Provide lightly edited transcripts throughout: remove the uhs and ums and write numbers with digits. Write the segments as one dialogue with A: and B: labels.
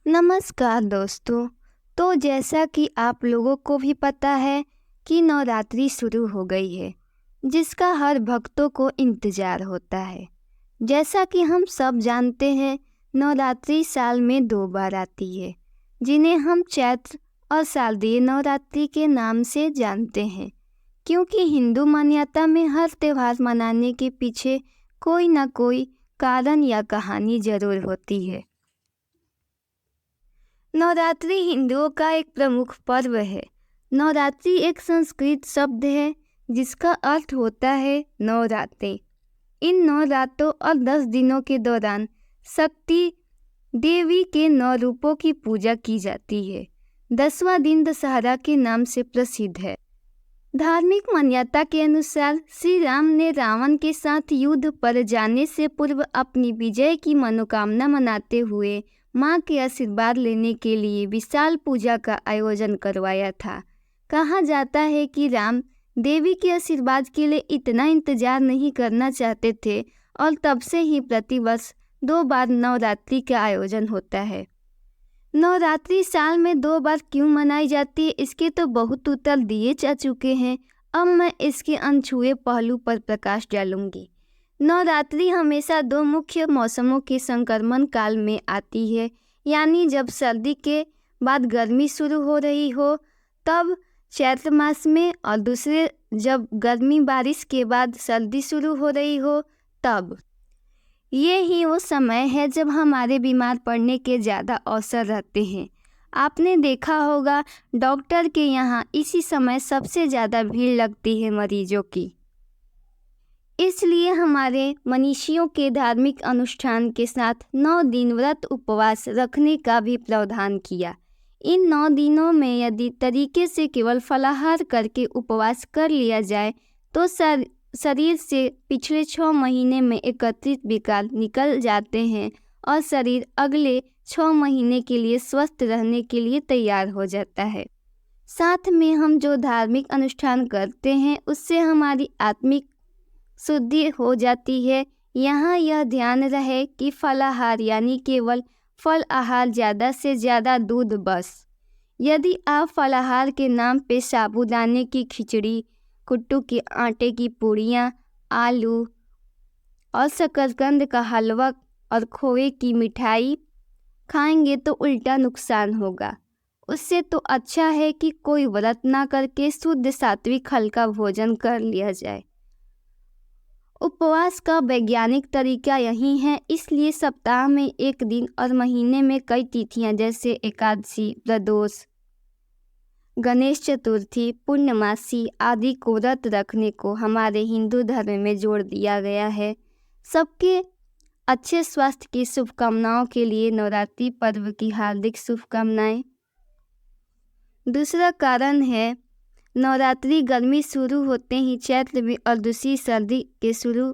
A: नमस्कार दोस्तों। तो जैसा कि आप लोगों को भी पता है कि नवरात्रि शुरू हो गई है, जिसका हर भक्तों को इंतज़ार होता है। जैसा कि हम सब जानते हैं, नवरात्रि साल में 2 बार आती है, जिन्हें हम चैत्र और शारदीय नवरात्रि के नाम से जानते हैं। क्योंकि हिंदू मान्यता में हर त्यौहार मनाने के पीछे कोई ना कोई कारण या कहानी ज़रूर होती है। नवरात्रि हिंदुओं का एक प्रमुख पर्व है। नवरात्रि एक संस्कृत शब्द है जिसका अर्थ होता है 9 रातें। इन 9 रातों और 10 दिनों के दौरान शक्ति देवी के 9 रूपों की पूजा की जाती है। 10वां दिन दशहरा के नाम से प्रसिद्ध है। धार्मिक मान्यता के अनुसार श्री राम ने रावण के साथ युद्ध पर जाने से पूर्व अपनी विजय की मनोकामना मनाते हुए मां के आशीर्वाद लेने के लिए विशाल पूजा का आयोजन करवाया था। कहा जाता है कि राम देवी के आशीर्वाद के लिए इतना इंतजार नहीं करना चाहते थे और तब से ही प्रतिवर्ष 2 बार नवरात्रि का आयोजन होता है। नवरात्रि साल में 2 बार क्यों मनाई जाती है, इसके तो बहुत उत्तर दिए जा चुके हैं। अब मैं इसके अनछुए पहलू पर प्रकाश डालूंगी। नवरात्रि हमेशा 2 मुख्य मौसमों के संक्रमण काल में आती है, यानी जब सर्दी के बाद गर्मी शुरू हो रही हो तब चैत्र मास में, और दूसरे जब गर्मी बारिश के बाद सर्दी शुरू हो रही हो तब। ये ही वो समय है जब हमारे बीमार पड़ने के ज़्यादा अवसर रहते हैं। आपने देखा होगा डॉक्टर के यहाँ इसी समय सबसे ज़्यादा भीड़ लगती है मरीजों की। इसलिए हमारे मनीषियों के धार्मिक अनुष्ठान के साथ 9 दिन व्रत उपवास रखने का भी प्रावधान किया। इन 9 दिनों में यदि तरीके से केवल फलाहार करके उपवास कर लिया जाए तो शरीर से पिछले 6 महीने में एकत्रित विकार निकल जाते हैं और शरीर अगले 6 महीने के लिए स्वस्थ रहने के लिए तैयार हो जाता है। साथ में हम जो धार्मिक अनुष्ठान करते हैं उससे हमारी आत्मिक शुद्धि हो जाती है। यहाँ यह ध्यान रहे कि फलाहार यानी केवल फल आहार, ज़्यादा से ज़्यादा दूध बस। यदि आप फलाहार के नाम पे साबूदाने की खिचड़ी, कुट्टू के आटे की पूड़ियाँ, आलू और शकरकंद का हलवा और खोए की मिठाई खाएंगे तो उल्टा नुकसान होगा। उससे तो अच्छा है कि कोई व्रत ना करके शुद्ध सात्विक हल्का भोजन कर लिया जाए। उपवास का वैज्ञानिक तरीका यही है, इसलिए सप्ताह में 1 दिन और महीने में कई तिथियां जैसे एकादशी, प्रदोष, गणेश चतुर्थी, पूर्णमासी आदि को व्रत रखने को हमारे हिंदू धर्म में जोड़ दिया गया है। सबके अच्छे स्वास्थ्य की शुभकामनाओं के लिए नवरात्रि पर्व की हार्दिक शुभकामनाएं। दूसरा कारण है नवरात्रि गर्मी शुरू होते ही चैत्र में और दूसरी सर्दी के शुरू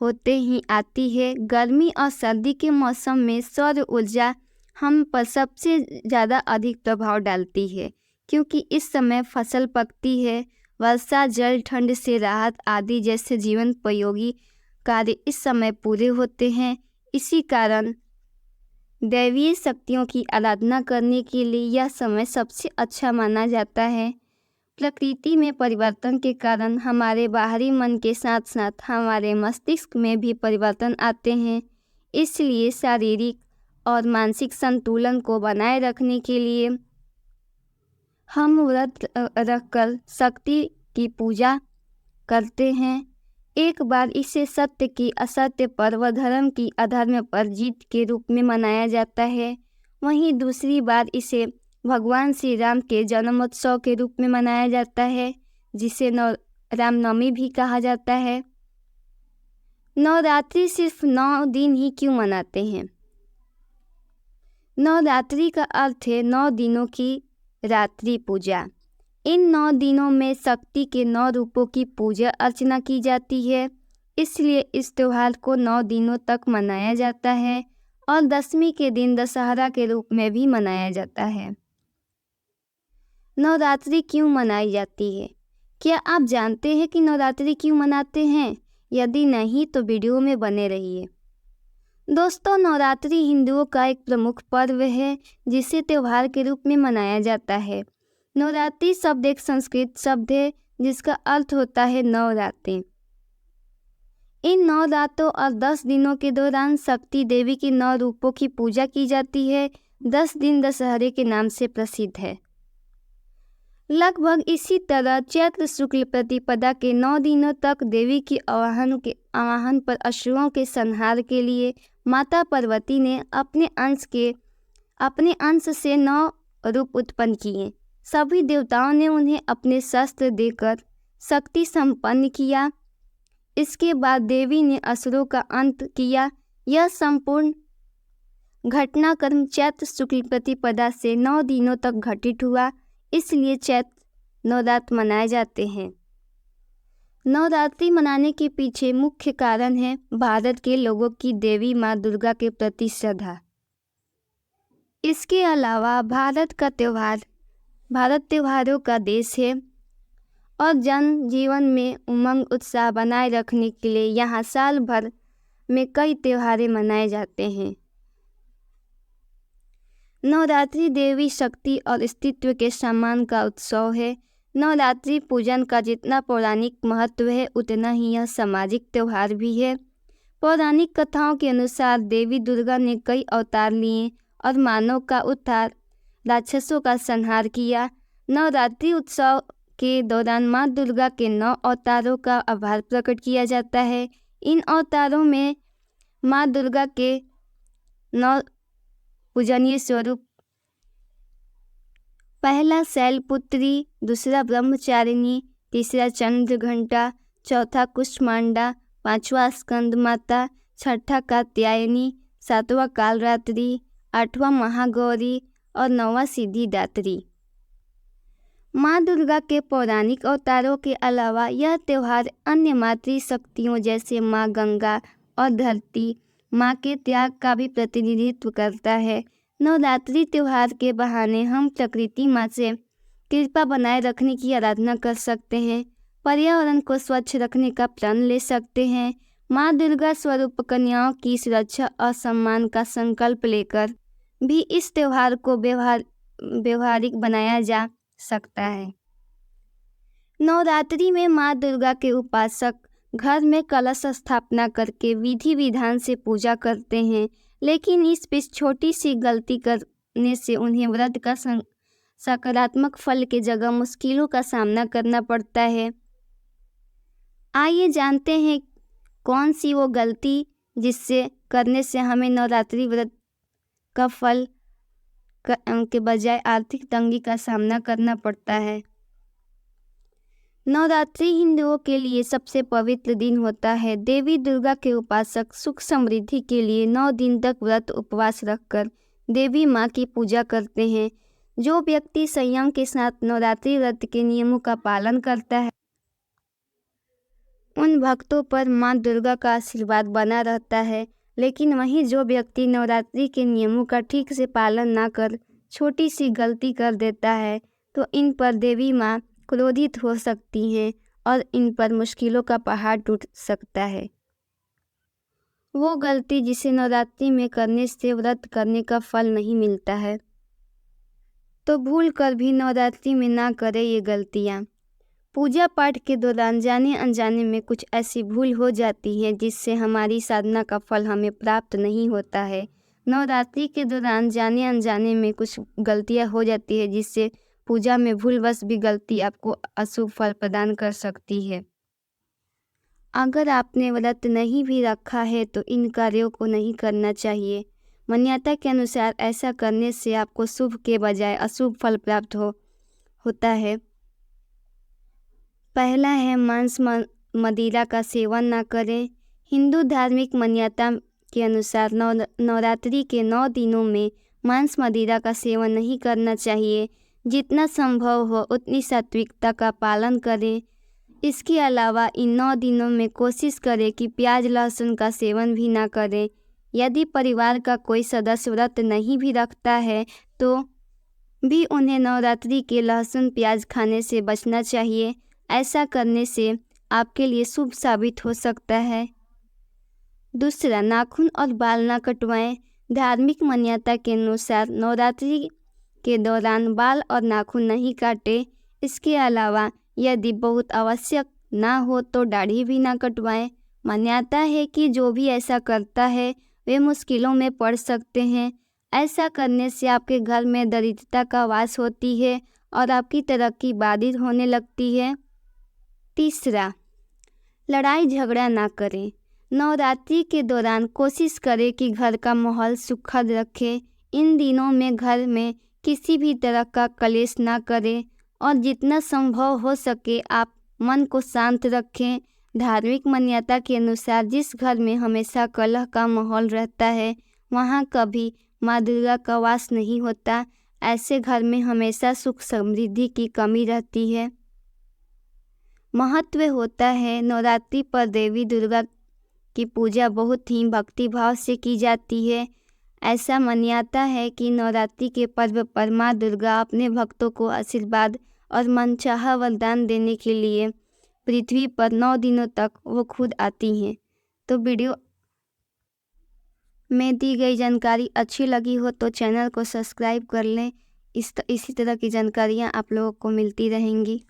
A: होते ही आती है। गर्मी और सर्दी के मौसम में सौर ऊर्जा हम पर सबसे ज़्यादा अधिक प्रभाव डालती है, क्योंकि इस समय फसल पकती है। वर्षा जल, ठंड से राहत आदि जैसे जीवन उपयोगी कार्य इस समय पूरे होते हैं। इसी कारण दैवीय शक्तियों की आराधना करने के लिए यह समय सबसे अच्छा माना जाता है। प्रकृति में परिवर्तन के कारण हमारे बाहरी मन के साथ साथ हमारे मस्तिष्क में भी परिवर्तन आते हैं। इसलिए शारीरिक और मानसिक संतुलन को बनाए रखने के लिए हम व्रत रखकर शक्ति की पूजा करते हैं। एक बार इसे सत्य की असत्य पर व धर्म की अधर्म पर जीत के रूप में मनाया जाता है। वहीं दूसरी बार इसे भगवान श्री राम के जन्मोत्सव के रूप में मनाया जाता है, जिसे रामनवमी भी कहा जाता है। नवरात्रि सिर्फ 9 दिन ही क्यों मनाते हैं? नवरात्रि का अर्थ है 9 दिनों की रात्रि पूजा। इन 9 दिनों में शक्ति के 9 रूपों की पूजा अर्चना की जाती है, इसलिए इस त्यौहार को 9 दिनों तक मनाया जाता है और 10वीं के दिन दशहरा के रूप में भी मनाया जाता है। नवरात्रि क्यों मनाई जाती है? क्या आप जानते हैं कि नवरात्रि क्यों मनाते हैं? यदि नहीं तो वीडियो में बने रहिए। दोस्तों, नवरात्रि हिंदुओं का एक प्रमुख पर्व है जिसे त्योहार के रूप में मनाया जाता है। नवरात्रि शब्द एक संस्कृत शब्द है जिसका अर्थ होता है 9 रातें। इन 9 रातों और 10 दिनों के दौरान शक्ति देवी के 9 रूपों की पूजा की जाती है। 10 दिन दशहरे के नाम से प्रसिद्ध है। लगभग इसी तरह चैत्र शुक्ल प्रतिपदा के 9 दिनों तक देवी की आवाहन पर असुरों के संहार के लिए माता पार्वती ने अपने अंश से 9 रूप उत्पन्न किए। सभी देवताओं ने उन्हें अपने शस्त्र देकर शक्ति संपन्न किया। इसके बाद देवी ने असुरों का अंत किया। यह संपूर्ण घटनाक्रम चैत्र शुक्ल प्रतिपदा से 9 दिनों तक घटित हुआ, इसलिए चैत्र नवरात्र मनाए जाते हैं। नवरात्रि मनाने के पीछे मुख्य कारण है भारत के लोगों की देवी माँ दुर्गा के प्रति श्रद्धा। इसके अलावा भारत त्योहारों का देश है और जन जीवन में उमंग उत्साह बनाए रखने के लिए यहाँ साल भर में कई त्योहार मनाए जाते हैं। नवरात्रि देवी शक्ति और अस्तित्व के सम्मान का उत्सव है। नवरात्रि पूजन का जितना पौराणिक महत्व है उतना ही यह सामाजिक त्योहार भी है। पौराणिक कथाओं के अनुसार देवी दुर्गा ने कई अवतार लिए और मानव का उद्धार, राक्षसों का संहार किया। नवरात्रि उत्सव के दौरान माँ दुर्गा के 9 अवतारों का आभार प्रकट किया जाता है। इन अवतारों में माँ दुर्गा के 9 पूजनीय स्वरूप: पहला शैलपुत्री, दूसरा ब्रह्मचारिणी, तीसरा चंद्रघंटा, चौथा कुष्मांडा, 5वां स्कंद माता, 6ठा कात्यायनी, 7वां कालरात्रि, 8वां महागौरी और 9वां सिद्धिदात्री। माँ दुर्गा के पौराणिक अवतारों के अलावा यह त्यौहार अन्य मातृ शक्तियों जैसे माँ गंगा और धरती माँ के त्याग का भी प्रतिनिधित्व करता है। नवरात्रि त्यौहार के बहाने हम प्रकृति माँ से कृपा बनाए रखने की आराधना कर सकते हैं, पर्यावरण को स्वच्छ रखने का प्रण ले सकते हैं। माँ दुर्गा स्वरूप कन्याओं की सुरक्षा और सम्मान का संकल्प लेकर भी इस त्यौहार को व्यवहारिक बनाया जा सकता है। नवरात्रि में माँ दुर्गा के उपासक घर में कलश स्थापना करके विधि विधान से पूजा करते हैं, लेकिन इस बीच छोटी सी गलती करने से उन्हें व्रत का सकारात्मक फल के जगह मुश्किलों का सामना करना पड़ता है। आइए जानते हैं कौन सी वो गलती जिससे करने से हमें नवरात्रि व्रत का फल के बजाय आर्थिक तंगी का सामना करना पड़ता है। नवरात्रि हिंदुओं के लिए सबसे पवित्र दिन होता है। देवी दुर्गा के उपासक सुख समृद्धि के लिए 9 दिन तक व्रत उपवास रखकर देवी माँ की पूजा करते हैं। जो व्यक्ति संयम के साथ नवरात्रि व्रत के नियमों का पालन करता है, उन भक्तों पर माँ दुर्गा का आशीर्वाद बना रहता है। लेकिन वहीं जो व्यक्ति नवरात्रि के नियमों का ठीक से पालन ना कर छोटी सी गलती कर देता है, तो इन पर देवी माँ क्रोधित हो सकती हैं और इन पर मुश्किलों का पहाड़ टूट सकता है। वो गलती जिसे नवरात्रि में करने से व्रत करने का फल नहीं मिलता है, तो भूल कर भी नवरात्रि में ना करें ये गलतियाँ। पूजा पाठ के दौरान जाने अनजाने में कुछ ऐसी भूल हो जाती है जिससे हमारी साधना का फल हमें प्राप्त नहीं होता है। नवरात्रि के दौरान जाने अनजाने में कुछ गलतियाँ हो जाती है जिससे पूजा में भूलवश भी गलती आपको अशुभ फल प्रदान कर सकती है। अगर आपने व्रत नहीं भी रखा है तो इन कार्यों को नहीं करना चाहिए। मान्यता के अनुसार ऐसा करने से आपको शुभ के बजाय अशुभ फल प्राप्त होता है। पहला है मांस मदिरा का सेवन ना करें। हिंदू धार्मिक मान्यता के अनुसार नवरात्रि के 9 दिनों में मांस मदिरा का सेवन नहीं करना चाहिए। जितना संभव हो उतनी सात्विकता का पालन करें। इसके अलावा इन 9 दिनों में कोशिश करें कि प्याज लहसुन का सेवन भी ना करें। यदि परिवार का कोई सदस्य व्रत नहीं भी रखता है तो भी उन्हें नवरात्रि के लहसुन प्याज खाने से बचना चाहिए। ऐसा करने से आपके लिए शुभ साबित हो सकता है। दूसरा, नाखून और बाल ना कटवाएं। धार्मिक मान्यता के अनुसार नवरात्रि के दौरान बाल और नाखून नहीं काटें। इसके अलावा यदि बहुत आवश्यक ना हो तो दाढ़ी भी ना कटवाएं। मान्यता है कि जो भी ऐसा करता है वे मुश्किलों में पड़ सकते हैं। ऐसा करने से आपके घर में दरिद्रता का वास होती है और आपकी तरक्की बाधित होने लगती है। तीसरा, लड़ाई झगड़ा ना करें। नवरात्रि के दौरान कोशिश करें कि घर का माहौल सुखद रखें। इन दिनों में घर में किसी भी तरह का कलेश ना करें और जितना संभव हो सके आप मन को शांत रखें। धार्मिक मान्यता के अनुसार जिस घर में हमेशा कलह का माहौल रहता है वहाँ कभी माँ दुर्गा का वास नहीं होता। ऐसे घर में हमेशा सुख समृद्धि की कमी रहती है। महत्व होता है, नवरात्रि पर देवी दुर्गा की पूजा बहुत ही भक्ति भाव से की जाती है। ऐसा मान्यता है कि नवरात्रि के पर्व पर माँ दुर्गा अपने भक्तों को आशीर्वाद और मनचाहा वरदान देने के लिए पृथ्वी पर 9 दिनों तक वो खुद आती हैं। तो वीडियो में दी गई जानकारी अच्छी लगी हो तो चैनल को सब्सक्राइब कर लें। इसी तरह की जानकारियाँ आप लोगों को मिलती रहेंगी।